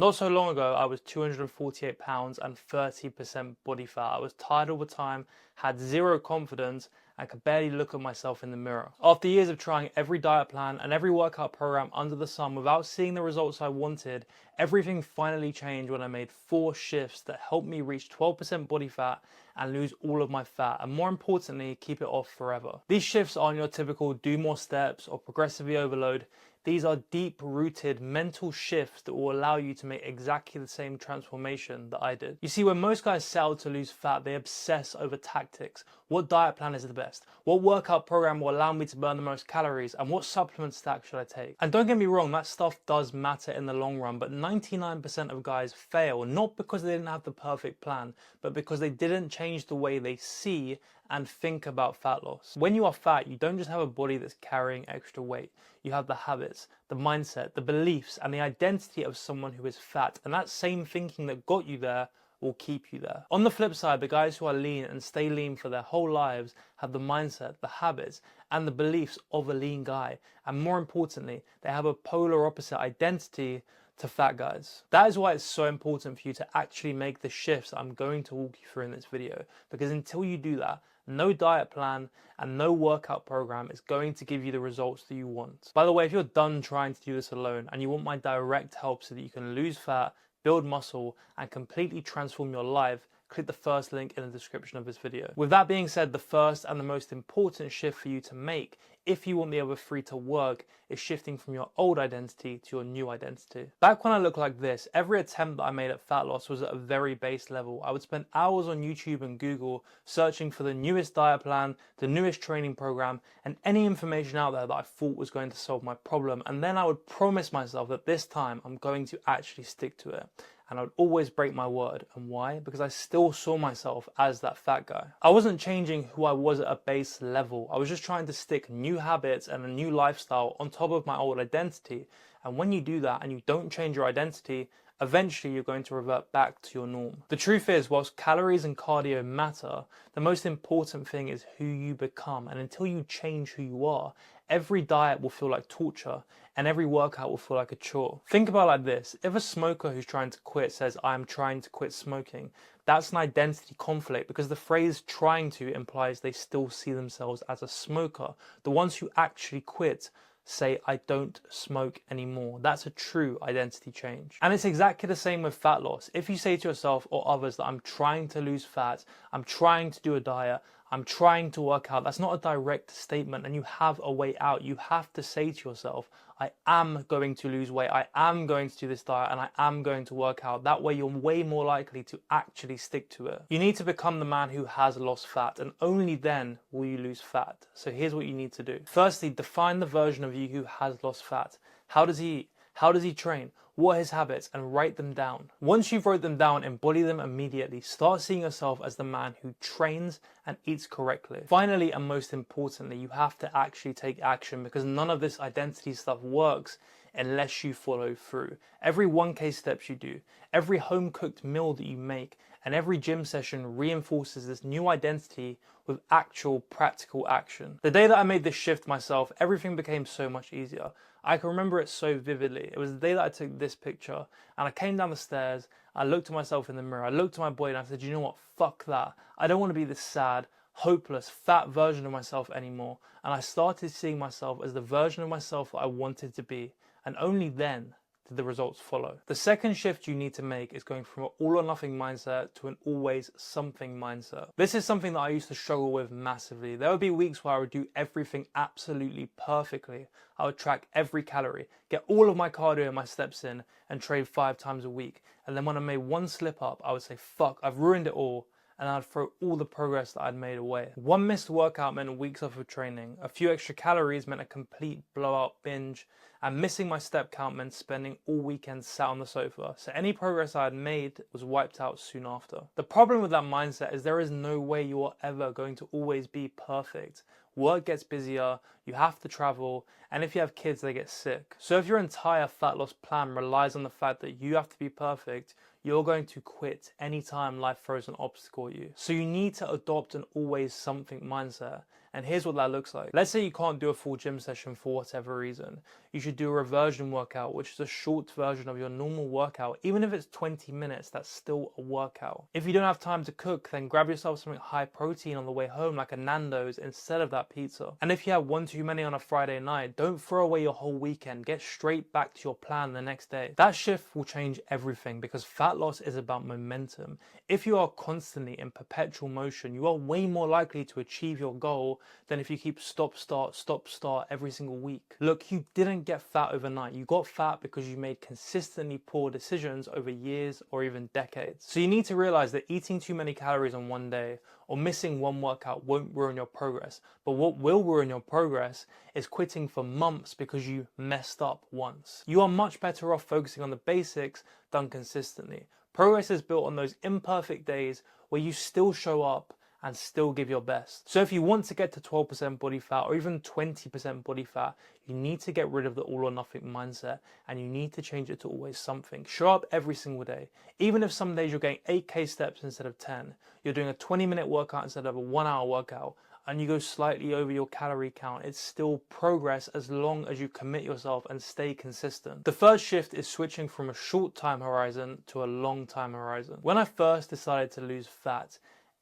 Not so long ago, I was 248 pounds and 30% body fat. I was tired all the time, had zero confidence, and could barely look at myself in the mirror. After years of trying every diet plan and every workout program under the sun without seeing the results I wanted, everything finally changed when I made 4 shifts that helped me reach 12% body fat and lose all of my fat, and more importantly, keep it off forever. These shifts aren't your typical do more steps or progressively overload. These are deep-rooted mental shifts that will allow you to make exactly the same transformation that I did. You see, when most guys set out to lose fat, they obsess over tactics. What diet plan is the best? What workout program will allow me to burn the most calories? And what supplement stack should I take? And don't get me wrong, that stuff does matter in the long run, but 99% of guys fail, not because they didn't have the perfect plan, but because they didn't change the way they see and think about fat loss. When you are fat, you don't just have a body that's carrying extra weight. You have the habits, the mindset, the beliefs, and the identity of someone who is fat. And that same thinking that got you there will keep you there. On the flip side, the guys who are lean and stay lean for their whole lives have the mindset, the habits, and the beliefs of a lean guy. And more importantly, they have a polar opposite identity to fat guys. That is why it's so important for you to actually make the shifts I'm going to walk you through in this video, because until you do that, no diet plan and no workout program is going to give you the results that you want. By the way, if you're done trying to do this alone and you want my direct help so that you can lose fat, build muscle, and completely transform your life, click the first link in the description of this video. With that being said, the first and the most important shift for you to make if you want the other 3 to work is shifting from your old identity to your new identity. Back when I looked like this, every attempt that I made at fat loss was at a very base level. I would spend hours on YouTube and Google searching for the newest diet plan, the newest training program, and any information out there that I thought was going to solve my problem. And then I would promise myself that this time I'm going to actually stick to it. And I would always break my word. And why? Because I still saw myself as that fat guy. I wasn't changing who I was at a base level. I was just trying to stick new habits and a new lifestyle on top of my old identity. And when you do that and you don't change your identity, eventually you're going to revert back to your norm. The truth is, whilst calories and cardio matter, the most important thing is who you become. And until you change who you are, every diet will feel like torture and every workout will feel like a chore. Think about it like this. If a smoker who's trying to quit says, "I'm trying to quit smoking," that's an identity conflict, because the phrase "trying to" implies they still see themselves as a smoker. The ones who actually quit say, "I don't smoke anymore." That's a true identity change. And it's exactly the same with fat loss. If you say to yourself or others that I'm trying to lose fat, I'm trying to do a diet, I'm trying to work out, that's not a direct statement, and you have a way out. You have to say to yourself, I am going to lose weight, I am going to do this diet, and I am going to work out. That way you're way more likely to actually stick to it. You need to become the man who has lost fat, and only then will you lose fat. So here's what you need to do. Firstly, define the version of you who has lost fat. How does he eat? How does he train? What are his habits? And write them down. Once you've wrote them down, embody them immediately. Start seeing yourself as the man who trains and eats correctly. Finally, and most importantly, you have to actually take action, because none of this identity stuff works unless you follow through. Every 1K steps you do, every home cooked meal that you make, and every gym session reinforces this new identity with actual practical action. The day that I made this shift myself, everything became so much easier. I can remember it so vividly. It was the day that I took this picture and I came down the stairs, I looked at myself in the mirror, I looked at my body and I said, you know what, fuck that. I don't want to be this sad, hopeless, fat version of myself anymore. And I started seeing myself as the version of myself that I wanted to be. And only then did the results follow. The second shift you need to make is going from an all or nothing mindset to an always something mindset. This is something that I used to struggle with massively. There would be weeks where I would do everything absolutely perfectly. I would track every calorie, get all of my cardio and my steps in, and train 5 times a week. And then when I made one slip up, I would say, fuck, I've ruined it all. And I'd throw all the progress that I'd made away. One missed workout meant weeks off of training. A few extra calories meant a complete blowout binge. And missing my step count meant spending all weekend sat on the sofa. So any progress I had made was wiped out soon after. The problem with that mindset is there is no way you are ever going to always be perfect. Work gets busier, you have to travel, and if you have kids, they get sick. So if your entire fat loss plan relies on the fact that you have to be perfect, you're going to quit anytime life throws an obstacle at you. So you need to adopt an always something mindset. And here's what that looks like. Let's say you can't do a full gym session for whatever reason. You should do a reversion workout, which is a short version of your normal workout. Even if it's 20 minutes, that's still a workout. If you don't have time to cook, then grab yourself something high protein on the way home, like a Nando's, instead of that pizza. And if you have one too many on a Friday night, don't throw away your whole weekend. Get straight back to your plan the next day. That shift will change everything, because fat loss is about momentum. If you are constantly in perpetual motion, you are way more likely to achieve your goal than if you keep stop, start every single week. Look, you didn't get fat overnight. You got fat because you made consistently poor decisions over years or even decades. So you need to realize that eating too many calories on one day or missing one workout won't ruin your progress. But what will ruin your progress is quitting for months because you messed up once. You are much better off focusing on the basics done consistently. Progress is built on those imperfect days where you still show up and still give your best. So if you want to get to 12% body fat or even 20% body fat, you need to get rid of the all or nothing mindset, and you need to change it to always something. Show up every single day. Even if some days you're getting 8K steps instead of 10, you're doing a 20-minute workout instead of a 1-hour workout, and you go slightly over your calorie count, it's still progress as long as you commit yourself and stay consistent. The third shift is switching from a short time horizon to a long time horizon. When I first decided to lose fat,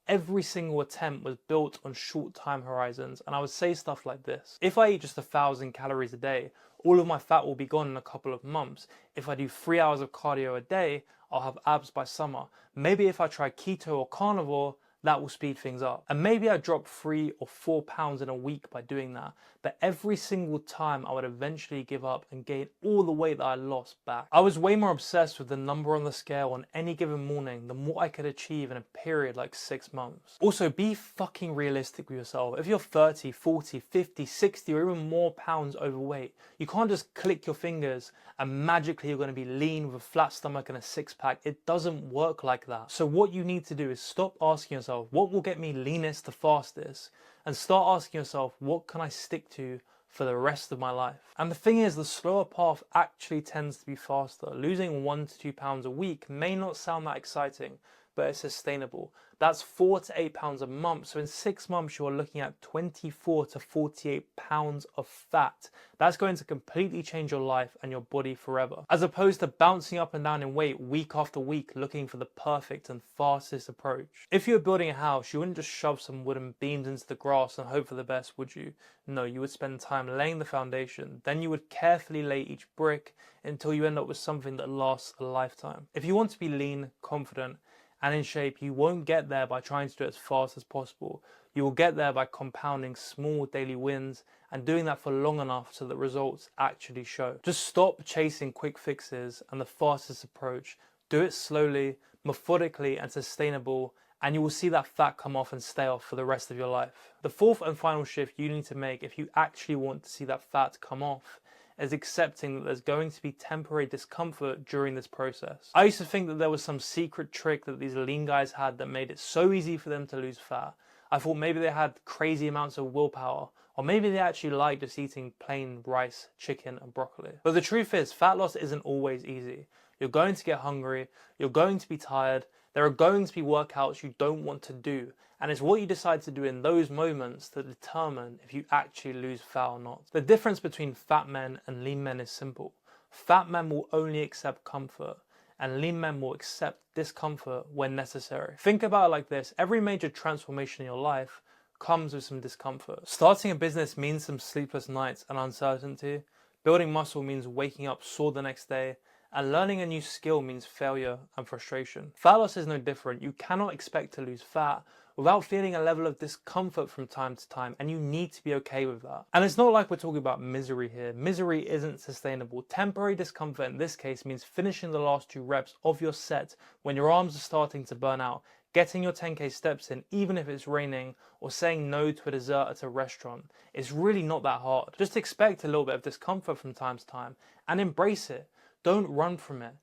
every single attempt was built on short time horizons, and I would say stuff like this. If I eat just 1,000 calories a day, all of my fat will be gone in a couple of months. If I do 3 hours of cardio a day, I'll have abs by summer. Maybe if I try keto or carnivore, that will speed things up. And maybe I drop 3 or 4 pounds in a week by doing that. But every single time I would eventually give up and gain all the weight that I lost back. I was way more obsessed with the number on the scale on any given morning than what I could achieve in a period like 6 months. Also, be fucking realistic with yourself. If you're 30, 40, 50, 60 or even more pounds overweight, you can't just click your fingers and magically you're going to be lean with a flat stomach and a six-pack. It doesn't work like that. So what you need to do is stop asking yourself, what will get me leanest the fastest? And start asking yourself, what can I stick to for the rest of my life? And the thing is, the slower path actually tends to be faster. Losing 1 to 2 pounds a week may not sound that exciting, but it's sustainable. That's 4 to 8 pounds a month. So in 6 months, you're looking at 24 to 48 pounds of fat. That's going to completely change your life and your body forever. As opposed to bouncing up and down in weight week after week, looking for the perfect and fastest approach. If you were building a house, you wouldn't just shove some wooden beams into the grass and hope for the best, would you? No, you would spend time laying the foundation. Then you would carefully lay each brick until you end up with something that lasts a lifetime. If you want to be lean, confident, and in shape, you won't get there by trying to do it as fast as possible. You will get there by compounding small daily wins and doing that for long enough so that results actually show. Just stop chasing quick fixes and the fastest approach. Do it slowly, methodically, and sustainable, and you will see that fat come off and stay off for the rest of your life. The fourth and final shift you need to make if you actually want to see that fat come off is accepting that there's going to be temporary discomfort during this process. I used to think that there was some secret trick that these lean guys had that made it so easy for them to lose fat. I thought maybe they had crazy amounts of willpower, or maybe they actually like just eating plain rice, chicken, and broccoli. But the truth is, fat loss isn't always easy. You're going to get hungry, you're going to be tired, there are going to be workouts you don't want to do, and it's what you decide to do in those moments that determine if you actually lose fat or not. The difference between fat men and lean men is simple. Fat men will only accept comfort, and lean men will accept discomfort when necessary. Think about it like this: every major transformation in your life comes with some discomfort. Starting a business means some sleepless nights and uncertainty. Building muscle means waking up sore the next day. And learning a new skill means failure and frustration. Fat loss is no different. You cannot expect to lose fat without feeling a level of discomfort from time to time, and you need to be okay with that. And it's not like we're talking about misery here. Misery isn't sustainable. Temporary discomfort in this case means finishing the last 2 reps of your set when your arms are starting to burn out, getting your 10K steps in even if it's raining, or saying no to a dessert at a restaurant. It's really not that hard. Just expect a little bit of discomfort from time to time and embrace it. Don't run from it.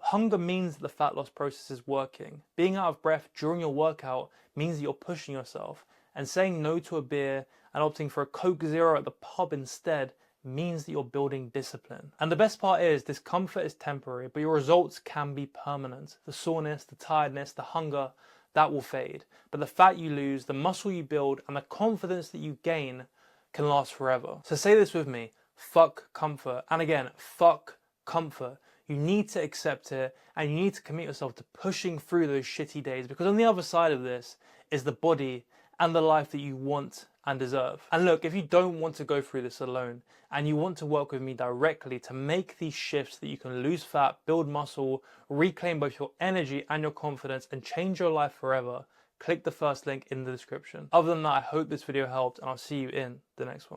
Hunger means that the fat loss process is working. Being out of breath during your workout means that you're pushing yourself. And saying no to a beer and opting for a Coke Zero at the pub instead means that you're building discipline. And the best part is, discomfort is temporary, but your results can be permanent. The soreness, the tiredness, the hunger, that will fade. But the fat you lose, the muscle you build, and the confidence that you gain can last forever. So say this with me: fuck comfort. And again, fuck comfort. You need to accept it, and you need to commit yourself to pushing through those shitty days, because on the other side of this is the body and the life that you want and deserve. And look, if you don't want to go through this alone, and you want to work with me directly to make these shifts that you can lose fat, build muscle, reclaim both your energy and your confidence, and change your life forever, click the first link in the description. Other than that, I hope this video helped, and I'll see you in the next one.